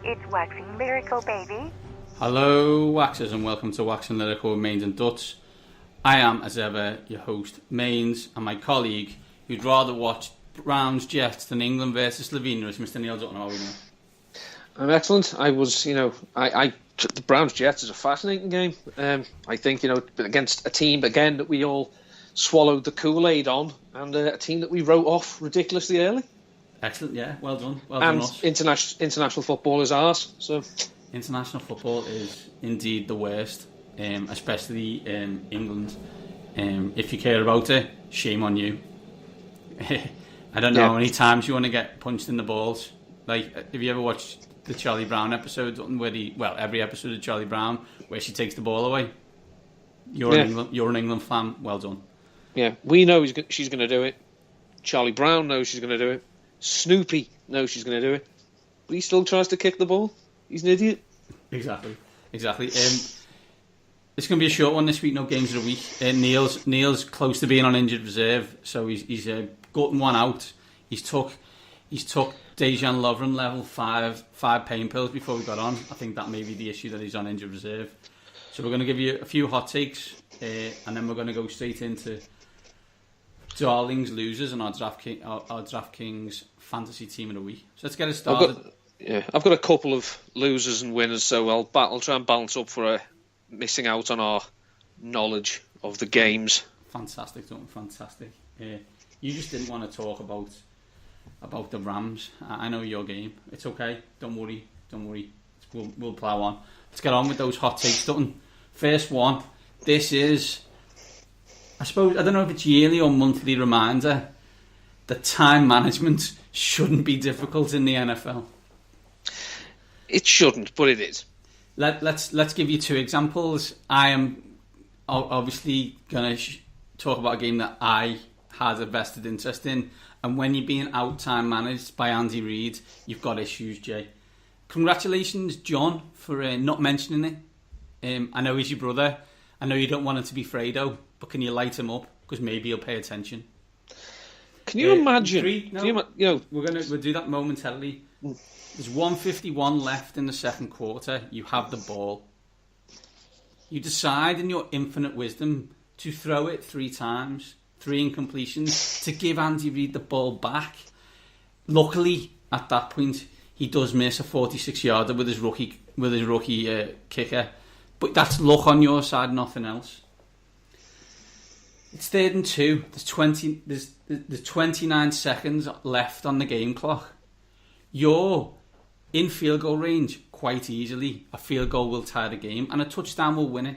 It's Waxing Lyrical, baby. Hello, Waxers, and welcome to Waxing Lyrical with Mains and Duts. I am, as ever, your host, Mains, and my colleague, who'd rather watch Browns Jets than England versus Slovenia, is Mr. Neil Dutton. How are you, Neil? I'm excellent. I was, the Browns Jets is a fascinating game. I think, against a team, again, that we all swallowed the Kool-Aid on, and a team that we wrote off ridiculously early. Excellent, yeah. Well done. Well and done, us. International football is ours. So international football is indeed the worst, especially England. If you care about it, shame on you. I don't know how many times you want to get punched in the balls. Like, have you ever watched the Charlie Brown episode where every episode of Charlie Brown where she takes the ball away? You're an England fan. Well done. Yeah, we know she's going to do it. Charlie Brown knows she's going to do it. Snoopy knows she's going to do it, but he still tries to kick the ball. He's an idiot. Exactly. It's going to be a short one this week. No games of the week. Neil's close to being on injured reserve, so he's gotten one out. He's took Dejan Lovren level 5 pain pills before we got on. I think that may be the issue, that he's on injured reserve. So we're going to give you a few hot takes, and then we're going to go straight into Darling's losers and our DraftKings fantasy team of the week. So let's get it started. I've got a couple of losers and winners, so I'll try and balance up for missing out on our knowledge of the games. Fantastic, Dalton, fantastic. You just didn't want to talk about the Rams. I know your game. It's okay. Don't worry. We'll plough on. Let's get on with those hot takes, Dalton. First one. This is, I don't know if it's yearly or monthly reminder that time management shouldn't be difficult in the NFL. It shouldn't, but it is. Let's give you two examples. I am obviously going to talk about a game that I had a vested interest in, and when you're being out time managed by Andy Reid, you've got issues, Jay. Congratulations, John, for not mentioning it. I know he's your brother. I know you don't want him to be Fredo, but can you light him up? Because maybe he'll pay attention. Can you imagine? We'll do that momentarily. There's 1:51 left in the second quarter. You have the ball. You decide in your infinite wisdom to throw it 3 times, 3 incompletions, to give Andy Reid the ball back. Luckily, at that point, he does miss a 46-yarder with his rookie kicker. But that's luck on your side, nothing else. It's 3rd and 2. There's 29 seconds left on the game clock. You're in field goal range quite easily. A field goal will tie the game, and a touchdown will win it.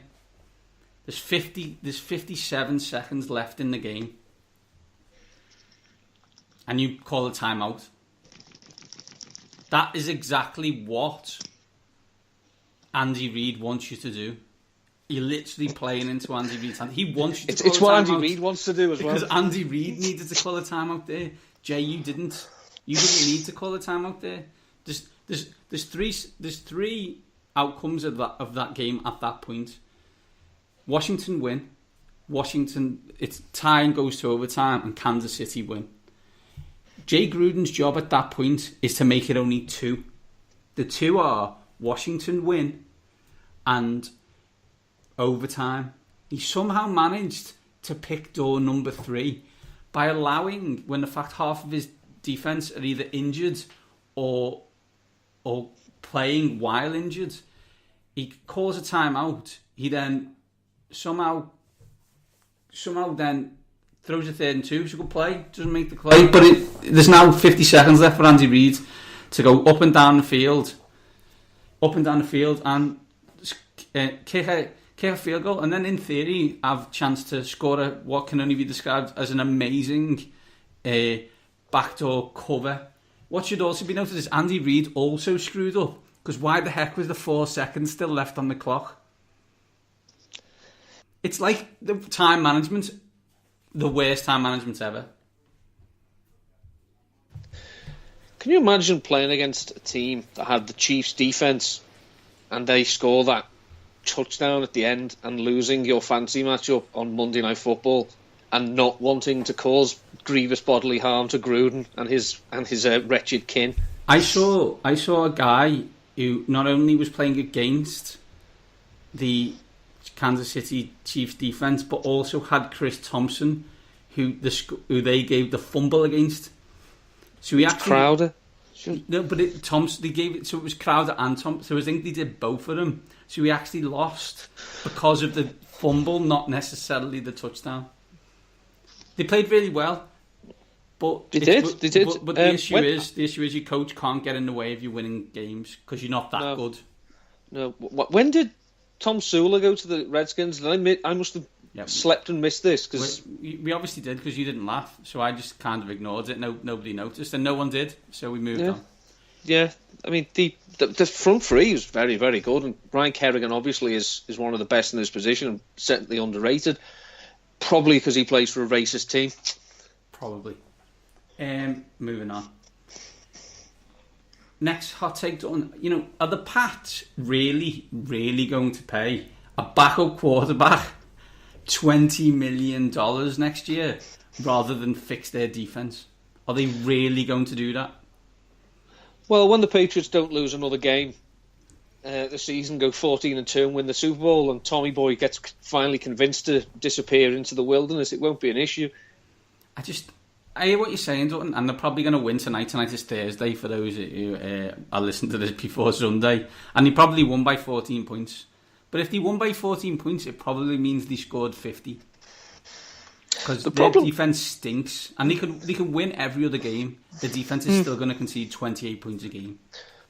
There's 57 seconds left in the game, and you call a timeout. That is exactly what Andy Reid wants you to do. You're literally playing into Andy Reid's hand. He wants you to call a timeout. It's what Andy Reid wants to do as well. Because Andy Reid needed to call a timeout there. Jay, you didn't. You didn't need to call a timeout there. There's three outcomes of that game at that point. Washington win. It's tie and goes to overtime, and Kansas City win. Jay Gruden's job at that point is to make it only 2. The 2 are Washington win and overtime. He somehow managed to pick door number 3 by allowing, when the fact half of his defense are either injured or playing while injured, he calls a timeout. He then somehow then throws a 3rd and 2. It's a good play. Doesn't make the play, but there's now 50 seconds left for Andy Reid to go up and down the field, and kick a field goal, and then in theory have a chance to score what can only be described as an amazing backdoor cover. What should also be noted is Andy Reid also screwed up, because why the heck was the 4 seconds still left on the clock? It's like the time management, the worst time management ever. Can you imagine playing against a team that had the Chiefs defense and they score that touchdown at the end and losing your fantasy matchup on Monday Night Football and not wanting to cause grievous bodily harm to Gruden and his wretched kin? I saw a guy who not only was playing against the Kansas City Chiefs defense, but also had Chris Thompson, who they gave the fumble against. So he actually Crowder. No, but Thompson, they gave it, so it was Crowder and Thompson. So I think they did both of them. So he actually lost because of the fumble, not necessarily the touchdown. They played really well, but they did. But the issue is your coach can't get in the way of you winning games because you're not that good. No. When did Tom Sula go to the Redskins? I must have slept and missed this because we obviously did because you didn't laugh. So I just kind of ignored it. Nobody noticed, and no one did. So we moved on. Yeah, I mean the front three is very, very good, and Brian Kerrigan obviously is one of the best in his position, and certainly underrated. Probably because he plays for a racist team. Probably. Moving on. Next hot take done. Are the Pats really, really going to pay a backup quarterback $20 million next year rather than fix their defense? Are they really going to do that? Well, when the Patriots don't lose another game this season, go 14-2 and win the Super Bowl, and Tommy Boy gets finally convinced to disappear into the wilderness, it won't be an issue. I hear what you're saying, Dutton, and they're probably going to win tonight. Tonight is Thursday for those who are listening to this before Sunday, and they probably won by 14 points. But if they won by 14 points, it probably means they scored 50. Because their defense stinks, and they can win every other game. The defense is still going to concede 28 points a game.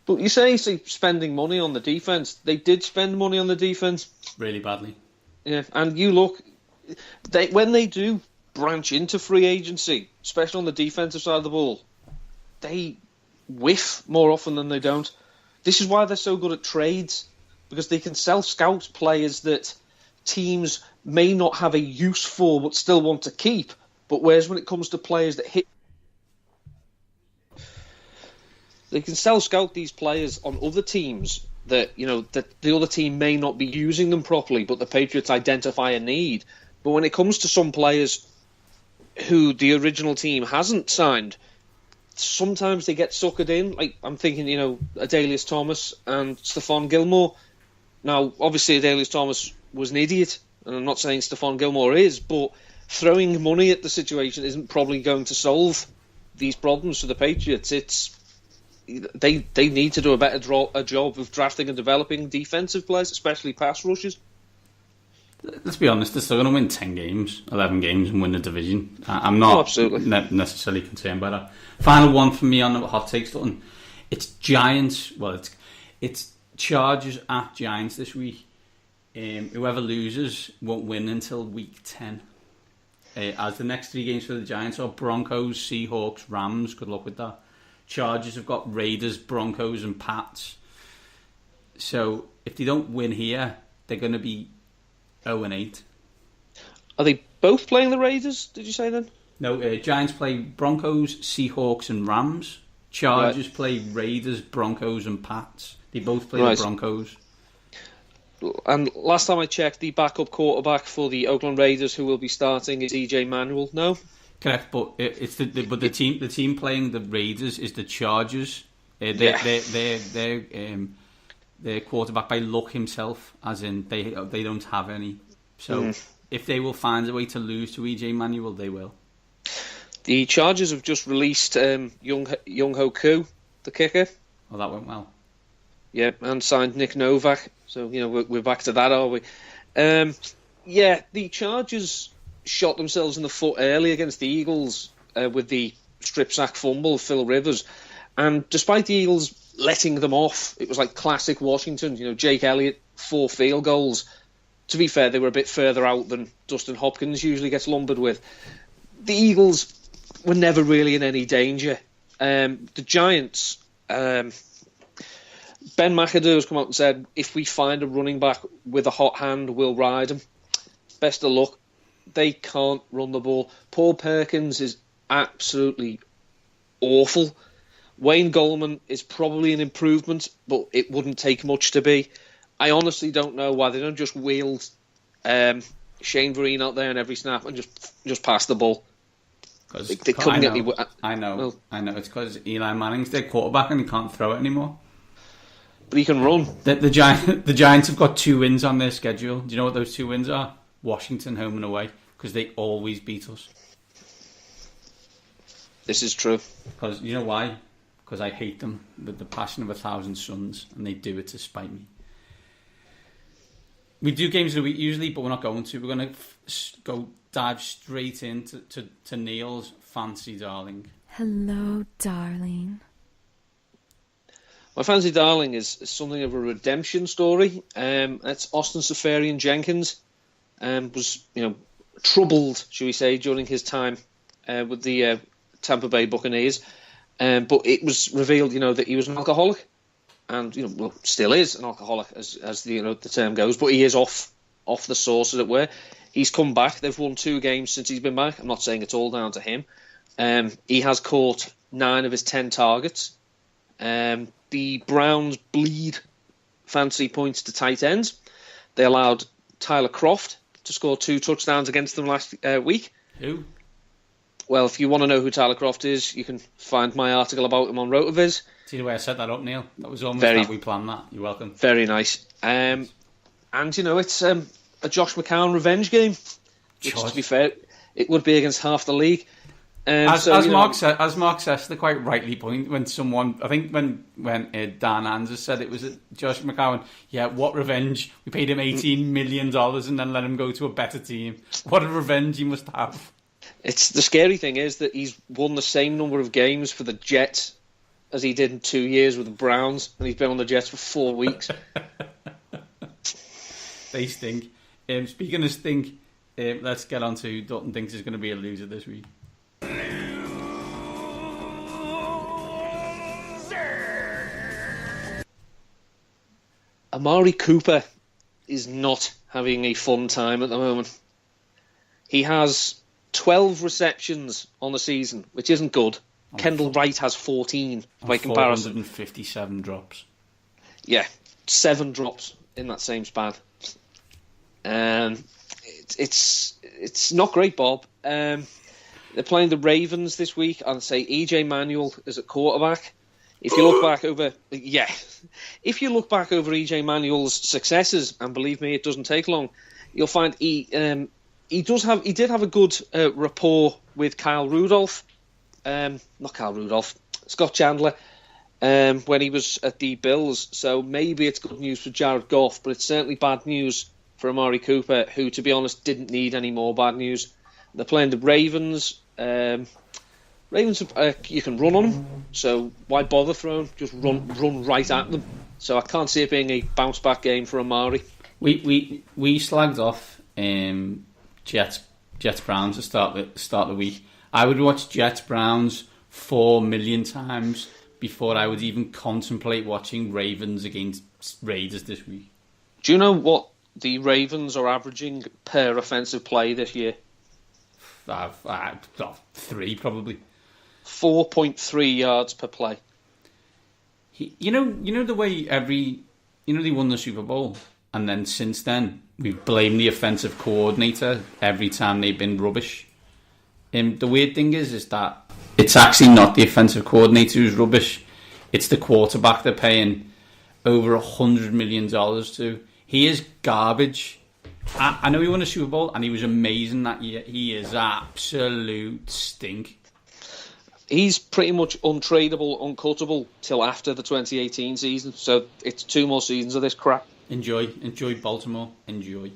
But you say spending money on the defense. They did spend money on the defense really badly. Yeah, and you look, when they do branch into free agency, especially on the defensive side of the ball, they whiff more often than they don't. This is why they're so good at trades, because they can scout players that teams may not have a use for but still want to keep. But whereas when it comes to players that hit, they can scout these players on other teams that that the other team may not be using them properly, but the Patriots identify a need. But when it comes to some players who the original team hasn't signed, sometimes they get suckered in. Like I'm thinking, Adalius Thomas and Stephon Gilmore. Now, obviously, Adalius Thomas was an idiot, and I'm not saying Stephon Gilmore is, but throwing money at the situation isn't probably going to solve these problems for the Patriots. They need to do a better job of drafting and developing defensive players, especially pass rushers. Let's be honest, they're still going to win 10 games, 11 games and win the division. I'm not necessarily concerned by that. Final one for me on the hot takes, Dutton. It's Giants. Well, it's Chargers at Giants this week. Whoever loses won't win until week 10. As the next 3 games for the Giants are Broncos, Seahawks, Rams. Good luck with that. Chargers have got Raiders, Broncos and Pats. So if they don't win here, they're going to be 0-8. Are they both playing the Raiders, did you say then? No, Giants play Broncos, Seahawks and Rams. Chargers play Raiders, Broncos and Pats. They both play the Broncos. And last time I checked, the backup quarterback for the Oakland Raiders who will be starting is EJ Manuel. No? Correct, but the team playing the Raiders is the Chargers. Their quarterback by luck himself, as in they don't have any. So if they will find a way to lose to EJ Manuel, they will. The Chargers have just released Young-Ho Koo, the kicker. Oh, that went well. Yeah, and signed Nick Novak. So we're back to that, are we? The Chargers shot themselves in the foot early against the Eagles with the strip sack fumble of Phil Rivers, and despite the Eagles letting them off, it was like classic Washington. Jake Elliott, 4 field goals. To be fair, they were a bit further out than Dustin Hopkins usually gets lumbered with. The Eagles were never really in any danger. The Giants, Ben McAdoo has come out and said, if we find a running back with a hot hand, we'll ride him. Best of luck. They can't run the ball. Paul Perkins is absolutely awful. Wayne Goldman is probably an improvement, but it wouldn't take much to be. I honestly don't know why they don't just wheel Shane Vereen out there in every snap and just pass the ball. They couldn't get me. I know. It's because Eli Manning's their quarterback and he can't throw it anymore. but he can run. The Giants have got 2 wins on their schedule. Do you know what those 2 wins are? Washington home and away, because they always beat us. This is true. Because you know why? Because I hate them with the passion of 1,000 suns, and they do it to spite me. We do games of the week usually, but we're not going to. We're going to dive straight into to Neil's fancy darling. Hello, darling. My fancy darling is something of a redemption story. It's Austin Seferian-Jenkins. Was troubled, shall we say, during his time with the Tampa Bay Buccaneers. But it was revealed, that he was an alcoholic, and still is an alcoholic as the term goes. But he is off the sauce, as it were. He's come back. They've won 2 games since he's been back. I'm not saying it's all down to him. He has caught 9 of his 10 targets. The Browns bleed fancy points to tight ends. They allowed Tyler Croft to score 2 touchdowns against them last week. Who? Well, if you want to know who Tyler Croft is, you can find my article about him on RotoViz. See the way I set that up, Neil? That was almost like we planned that. You're welcome. Very nice. And, it's a Josh McCown revenge game. Which, to be fair, it would be against half the league. As Mark Sessler quite rightly pointed, when someone, I think when Dan Anders said it was Josh McCown, what revenge? We paid him $18 million and then let him go to a better team. What a revenge he must have. It's the scary thing is that he's won the same number of games for the Jets as he did in 2 years with the Browns, and he's been on the Jets for 4 weeks. They stink. Speaking of stink, let's get on to who Dutton thinks is going to be a loser this week. Amari Cooper is not having a fun time at the moment. He has 12 receptions on the season, which isn't good. Kendall Wright has 14 by comparison. 457 drops. Yeah, 7 drops in that same span. It's not great, Bob. They're playing the Ravens this week, and say EJ Manuel is at quarterback. If you look back over, EJ Manuel's successes, and believe me, it doesn't take long, you'll find he did have a good rapport with Scott Chandler, when he was at the Bills. So maybe it's good news for Jared Goff, but it's certainly bad news for Amari Cooper, who, to be honest, didn't need any more bad news. They're playing the Ravens. Ravens, you can run on them, so why bother throwing? Just run right at them. So I can't see it being a bounce back game for Amari. We slagged off Jets Browns to start the week. I would watch Jets Browns 4 million times before I would even contemplate watching Ravens against Raiders this week. Do you know what the Ravens are averaging per offensive play this year? 3 probably. 4.3 yards per play. You know the way they won the Super Bowl, and then since then we've blamed the offensive coordinator every time they've been rubbish. The weird thing is that it's actually not the offensive coordinator who's rubbish. It's the quarterback they're paying over $100 million to. He is garbage. I know he won a Super Bowl and he was amazing that year. He is absolute stink. He's pretty much untradeable, uncuttable till after the 2018 season. So it's 2 more seasons of this crap. Enjoy Baltimore. Enjoy.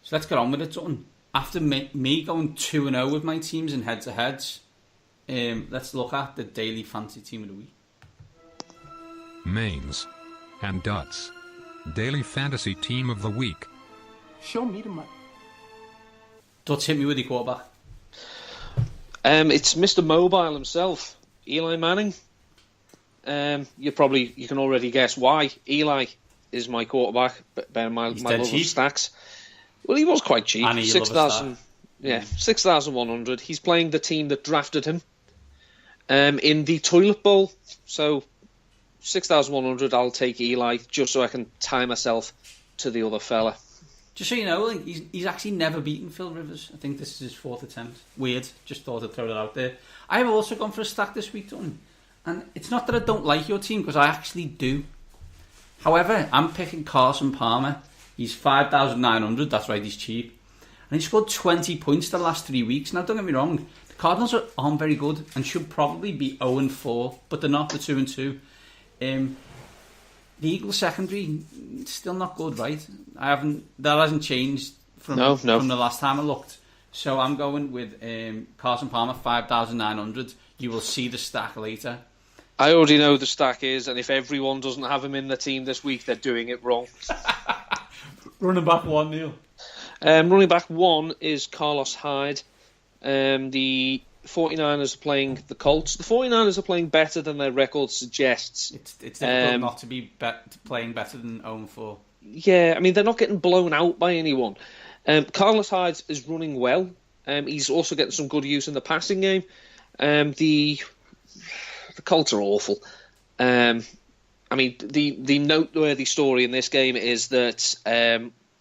So let's get on with it, Sutton. After me going 2-0 with my teams in head-to-heads, let's look at the daily fantasy team of the week. Mains and Duts. Daily fantasy team of the week. Show me the money. Duts, hit me with your quarterback. It's Mr. Mobile himself, Eli Manning. You can already guess why. Eli is my quarterback, but bear in mind my love of stacks. Well, he was quite cheap. 6,000. Yeah, 6,100. He's playing the team that drafted him in the Toilet Bowl. So 6,100. I'll take Eli just so I can tie myself to the other fella. Just so you know, he's actually never beaten Phil Rivers. I think this is his 4th attempt. Weird. Just thought I'd throw that out there. I have also gone for a stack this week, Tony. And it's not that I don't like your team, because I actually do However, I'm picking Carson Palmer. He's 5,900. That's right, he's cheap. And he scored 20 points the last 3 weeks. Now, don't get me wrong. The Cardinals aren't very good and should probably be 0-4, but they're not. They're 2-2. The Eagles secondary, still not good, right? That hasn't changed from the last time I looked. So I'm going with Carson Palmer, 5,900. You will see the stack later. I already know the stack is, and if everyone doesn't have him in the team this week, they're doing it wrong. Running back 1, Neil. Running back 1 is Carlos Hyde. The 49ers are playing the Colts. The 49ers are playing better than their record suggests. It's difficult not to be playing better than 0-4. Yeah, I mean, they're not getting blown out by anyone. Carlos Hyde is running well. He's also getting some good use in the passing game. The Colts are awful. I mean, the noteworthy story in this game is that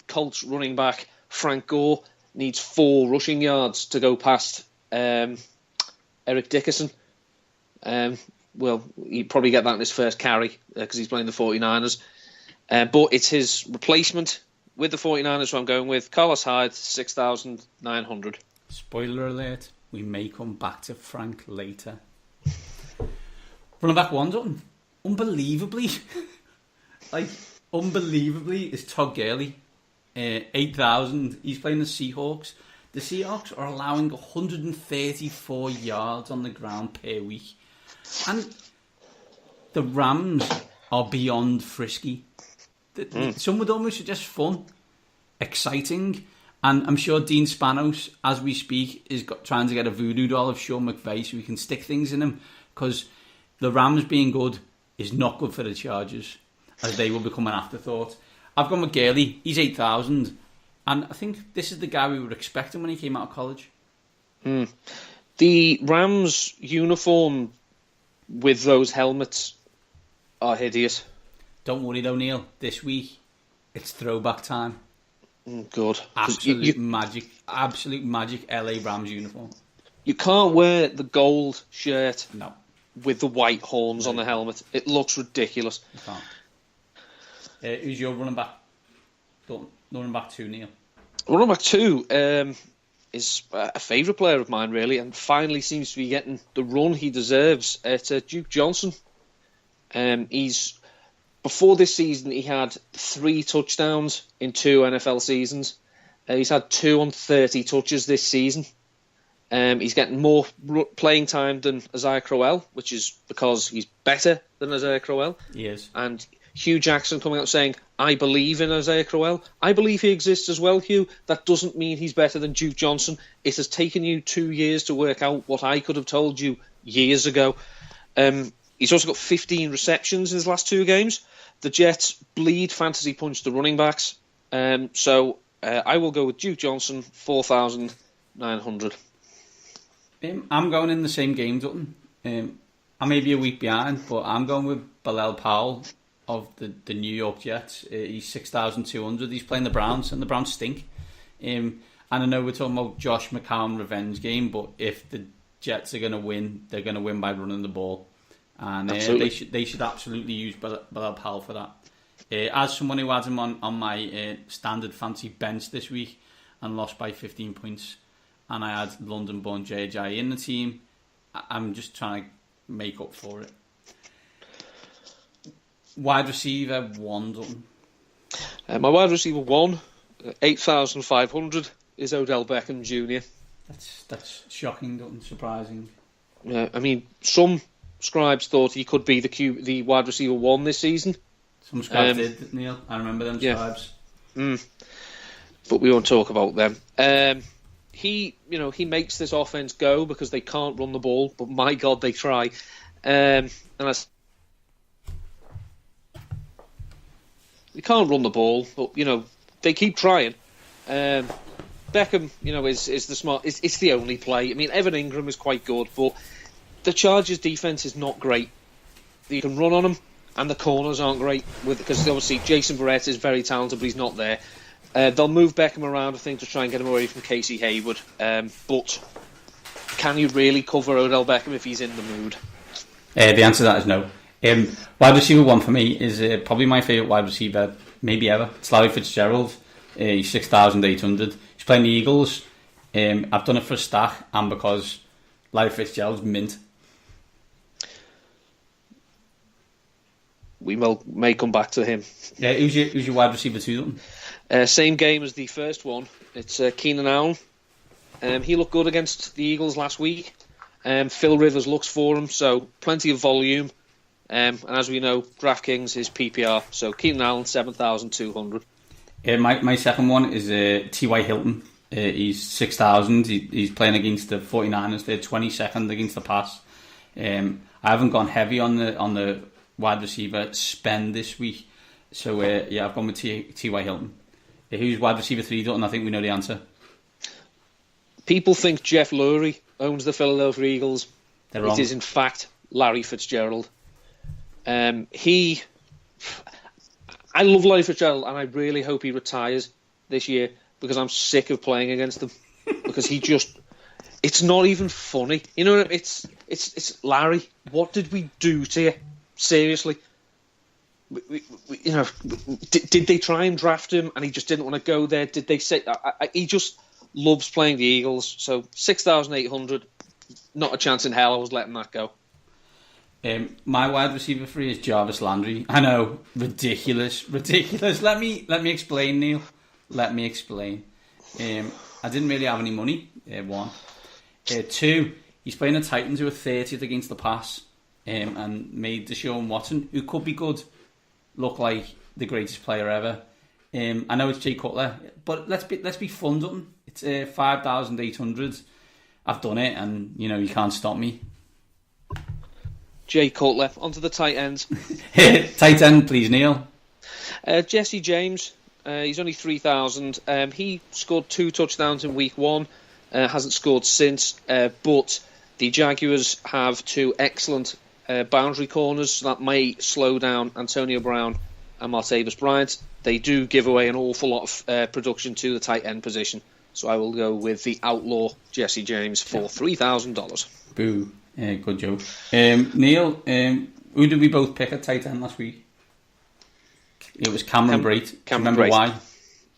Colts running back Frank Gore needs 4 rushing yards to go past Eric Dickerson. Well, he'd probably get that in his first carry because he's playing the 49ers. But it's his replacement with the 49ers who I'm going with. Carlos Hyde, 6,900. Spoiler alert, we may come back to Frank later. Running back 1, Dutton. Unbelievably, is Todd Gurley. 8,000. He's playing the Seahawks. The Seahawks are allowing 134 yards on the ground per week. And the Rams are beyond frisky. Some would almost suggest fun, exciting. And I'm sure Dean Spanos, as we speak, is trying to get a voodoo doll of Sean McVay so we can stick things in him. Because the Rams being good is not good for the Chargers, as they will become an afterthought. I've gone with Gurley. He's 8,000. And I think this is the guy we were expecting when he came out of college. The Rams uniform with those helmets are hideous. Don't worry though, Neil. This week, it's throwback time. Good. Absolute magic LA Rams uniform. You can't wear the gold shirt no. with the white horns on the helmet. It looks ridiculous. You can't. Who's your running back? Running back 2, Neil. Running back 2 is a favourite player of mine, really, and finally seems to be getting the run he deserves. It's Duke Johnson. Before this season, he had 3 touchdowns in 2 NFL seasons. He's had 2 on 30 touches this season. He's getting more playing time than Isaiah Crowell, which is because he's better than Isaiah Crowell. He is. And Hugh Jackson coming out saying, I believe in Isaiah Crowell. I believe he exists as well, Hugh. That doesn't mean he's better than Duke Johnson. It has taken you 2 years to work out what I could have told you years ago. He's also got 15 receptions in his last 2 games. The Jets bleed fantasy punch the running backs. So I will go with Duke Johnson, 4,900. I'm going in the same game, Dutton. I may be a week behind, but I'm going with Bilal Powell of the New York Jets. He's 6,200. He's playing the Browns, and the Browns stink. And I know we're talking about Josh McCown revenge game, but if the Jets are going to win, they're going to win by running the ball. And they should absolutely use Bilal Powell for that. As someone who had him on my standard fancy bench this week and lost by 15 points, and I had London-born JJ in the team, I'm just trying to make up for it. Wide receiver 1, Dutton. My wide receiver 1, 8,500, is Odell Beckham Jr. That's shocking, Dutton, surprising. Yeah, I mean, some scribes thought he could be the wide receiver 1 this season. Some scribes did, Neil. I remember them scribes. But we won't talk about them. He makes this offense go because they can't run the ball, but my God, they try. They can't run the ball, but they keep trying. Beckham, is the smart. It's the only play. I mean, Evan Ingram is quite good, but the Chargers' defense is not great. You can run on them, and the corners aren't great because obviously Jason Verrett is very talented, but he's not there. They'll move Beckham around, I think, to try and get him away from Casey Hayward. But can you really cover Odell Beckham if he's in the mood? The answer to that is no. Wide receiver one for me is probably my favourite wide receiver, maybe ever. It's Larry Fitzgerald. He's 6,800. He's playing the Eagles. I've done it for a stack and because Larry Fitzgerald's mint. We may come back to him. Yeah, who's your wide receiver two? Same game as the first one. It's Keenan Allen. He looked good against the Eagles last week. Phil Rivers looks for him, so plenty of volume. And as we know, DraftKings is PPR. So Keenan Allen, 7,200. My second one is T.Y. Hilton. He's 6,000. He's playing against the 49ers. They're 22nd against the pass. I haven't gone heavy on the wide receiver spend this week. So, I've gone with T.Y. Hilton. Who's wide receiver 3, Dutton? I think we know the answer. People think Jeff Lurie owns the Philadelphia Eagles. They're wrong. It is, in fact, Larry Fitzgerald. I love Larry Fitzgerald, and I really hope he retires this year because I'm sick of playing against him. Because it's not even funny. You know, it's Larry. What did we do to you? Seriously. Did they try and draft him and he just didn't want to go there? Did they say he just loves playing the Eagles? So 6,800, not a chance in hell I was letting that go. My wide receiver 3 is Jarvis Landry. I know, ridiculous. Let me explain, Neil. Let me explain. I didn't really have any money. 1, 2. He's playing the Titans who are 30th against the pass, and made Deshaun Watson, who could be good, look like the greatest player ever. I know it's Jay Cutler, but let's be fun, Dutton. It's 5,800. I've done it, and you can't stop me. Jay Cutler onto the tight ends. Tight end, please, Neil. Jesse James. He's only 3,000. He scored 2 touchdowns in week 1. Hasn't scored since. But the Jaguars have 2 excellent boundary corners, so that may slow down Antonio Brown and Martavis Bryant. They do give away an awful lot of production to the tight end position. So I will go with the outlaw Jesse James for $3,000. Boo. Good joke. Neil, who did we both pick at tight end last week? It was Cameron Brate. Remember Brate. why?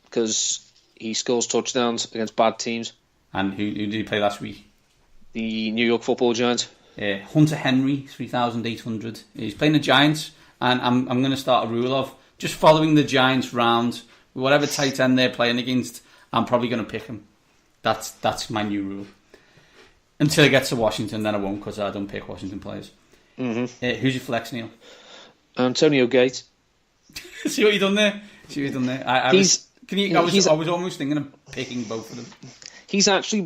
Because he scores touchdowns against bad teams. And who did he play last week? The New York Football Giants. Hunter Henry, 3,800. He's playing the Giants, and I'm going to start a rule of just following the Giants round. Whatever tight end they're playing against, I'm probably going to pick him. That's my new rule. Until it gets to Washington, then I won't, because I don't pick Washington players. Mm-hmm. Who's your flex, Neil? Antonio Gates. See what you done there? I was almost thinking of picking both of them. He's actually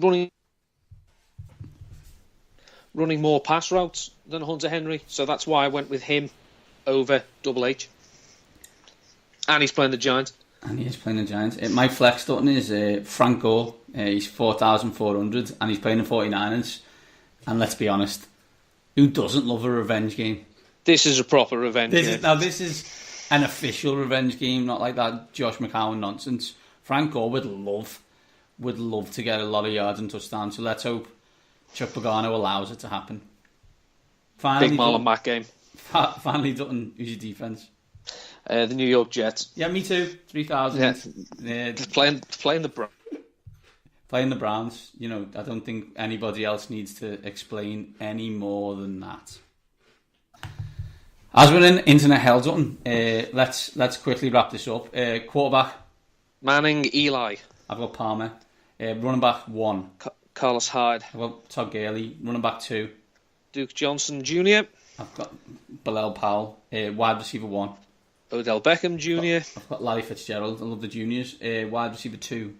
running more pass routes than Hunter Henry, so that's why I went with him over Double H. And he's playing the Giants. My flex button is Frank Gore. He's 4,400 and he's playing the 49ers. And let's be honest, who doesn't love a revenge game? This is a proper revenge game. This is an official revenge game, not like that Josh McCown nonsense. Frank Gore would love to get a lot of yards and touchdowns. So let's hope Chuck Pagano allows it to happen. Finally, Big Marlon Mack game. Finally, Dutton, who's your defense? The New York Jets. Yeah, me too. 3,000. Yeah. Playing the Browns. Playing the Browns. I don't think anybody else needs to explain any more than that. As we're in internet hell, Dutton, let's quickly wrap this up. Quarterback. Manning, Eli. I've got Palmer. Running back 1. Carlos Hyde. I've got Todd Gurley. Running back 2. Duke Johnson Jr. I've got Bilal Powell. Wide receiver 1. Odell Beckham Jr. I've got Larry Fitzgerald. I love the juniors. Wide receiver 2.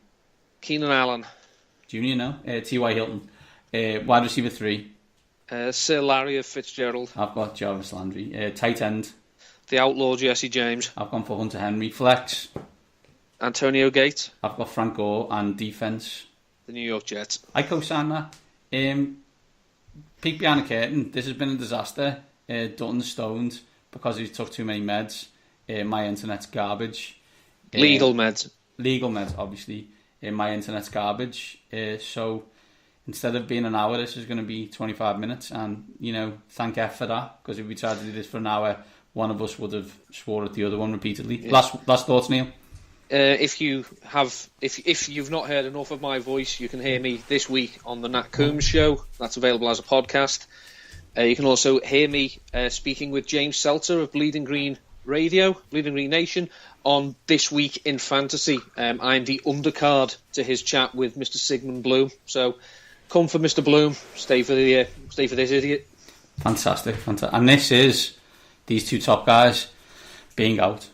Keenan Allen. Junior now. T.Y. Hilton. Wide receiver 3. Sir Larry of Fitzgerald. I've got Jarvis Landry. Tight end. The outlaw Jesse James. I've gone for Hunter Henry. Flex. Antonio Gates. I've got Frank Gore. And defense. The New York Jets. I co-sign that. Peek behind the curtain. This has been a disaster. Dutton's stoned because he's took too many meds. My internet's garbage. Legal meds, obviously. My internet's garbage. So instead of being an hour, this is going to be 25 minutes. And, you know, thank F for that, because if we tried to do this for an hour, one of us would have swore at the other one repeatedly. Yeah. Last thoughts, Neil? If you've not heard enough of my voice, you can hear me this week on the Nat Coombs Show. That's available as a podcast. You can also hear me speaking with James Seltzer of Bleeding Green Radio, Bleeding Green Nation, on This Week in Fantasy. I'm the undercard to his chat with Mr. Sigmund Bloom. So come for Mr. Bloom, stay for this idiot. Fantastic. And this is these two top guys being out.